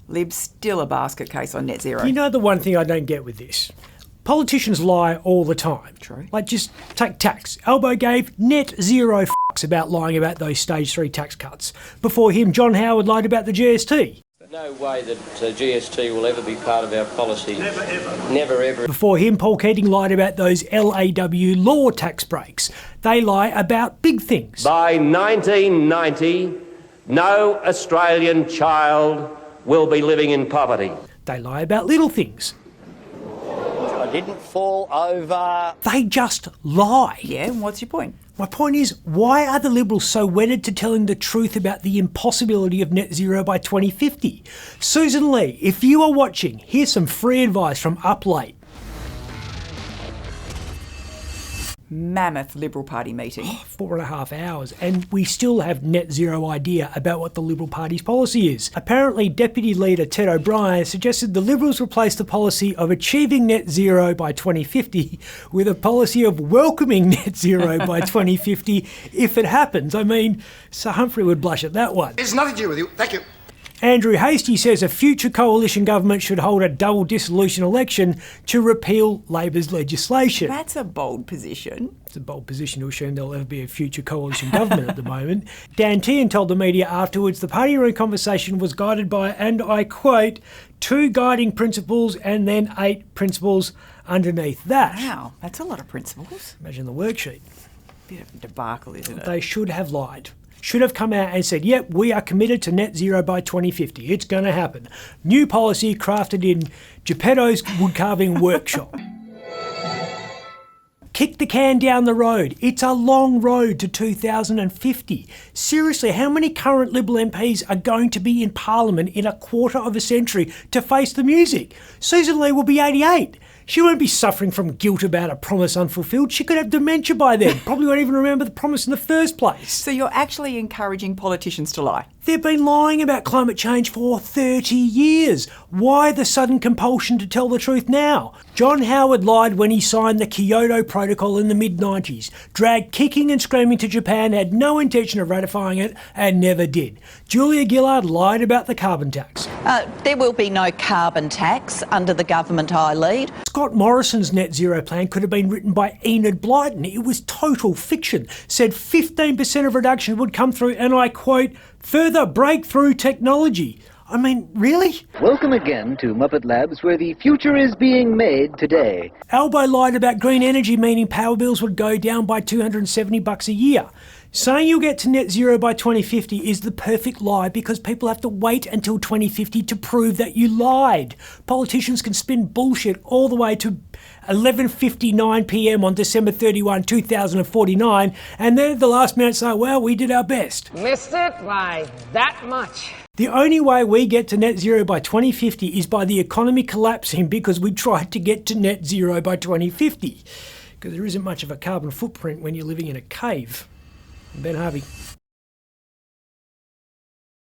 Lib's still a basket case on net zero. You know the one thing I don't get with this? Politicians lie all the time. True. Like, just take tax. Albo gave net zero fucks about lying about those stage 3 tax cuts. Before him, John Howard lied about the GST. No way that GST will ever be part of our policy. Never, ever. Never, ever. Before him, Paul Keating lied about those LAW law tax breaks. They lie about big things. By 1990, no Australian child will be living in poverty. They lie about little things. I didn't fall over. They just lie. Yeah, and what's your point? My point is, why are the Liberals so wedded to telling the truth about the impossibility of net zero by 2050? Sussan Ley, if you are watching, here's some free advice from Up Late. Mammoth Liberal Party meeting. 4.5 hours, and we still have net zero idea about what the Liberal Party's policy is. Apparently, Deputy Leader Ted O'Brien suggested the Liberals replace the policy of achieving net zero by 2050 with a policy of welcoming net zero by 2050 if it happens. I mean, Sir Humphrey would blush at that one. It's nothing to do with you. Thank you. Andrew Hastie says a future coalition government should hold a double dissolution election to repeal Labor's legislation. That's a bold position. It's a bold position to assume there'll ever be a future coalition government at the moment. Dan Tehan told the media afterwards the party room conversation was guided by, and I quote, 2 guiding principles and then 8 principles underneath that. Wow, that's a lot of principles. Imagine the worksheet. Bit of a debacle, isn't it? They should have lied. Should have come out and said, yep, we are committed to net zero by 2050. It's going to happen. New policy crafted in Geppetto's woodcarving workshop. Kick the can down the road. It's a long road to 2050. Seriously, how many current Liberal MPs are going to be in Parliament in a quarter of a century to face the music? Sussan Ley will be 88. She won't be suffering from guilt about a promise unfulfilled. She could have dementia by then. Probably won't even remember the promise in the first place. So you're actually encouraging politicians to lie? They've been lying about climate change for 30 years. Why the sudden compulsion to tell the truth now? John Howard lied when he signed the Kyoto Protocol in the mid-90s, dragged kicking and screaming to Japan, had no intention of ratifying it, and never did. Julia Gillard lied about the carbon tax. There will be no carbon tax under the government I lead. Scott Morrison's net zero plan could have been written by Enid Blyton. It was total fiction. Said 15% of reduction would come through, and I quote, further breakthrough technology. I mean, really? Welcome again to Muppet Labs, where the future is being made today. Albo lied about green energy, meaning power bills would go down by $270 a year. Saying you'll get to net zero by 2050 is the perfect lie because people have to wait until 2050 to prove that you lied. Politicians can spin bullshit all the way to 11:59 p.m. on December 31, 2049, and then at the last minute say, well, we did our best. Missed it by that much. The only way we get to net zero by 2050 is by the economy collapsing because we tried to get to net zero by 2050. Because there isn't much of a carbon footprint when you're living in a cave. Ben Harvey.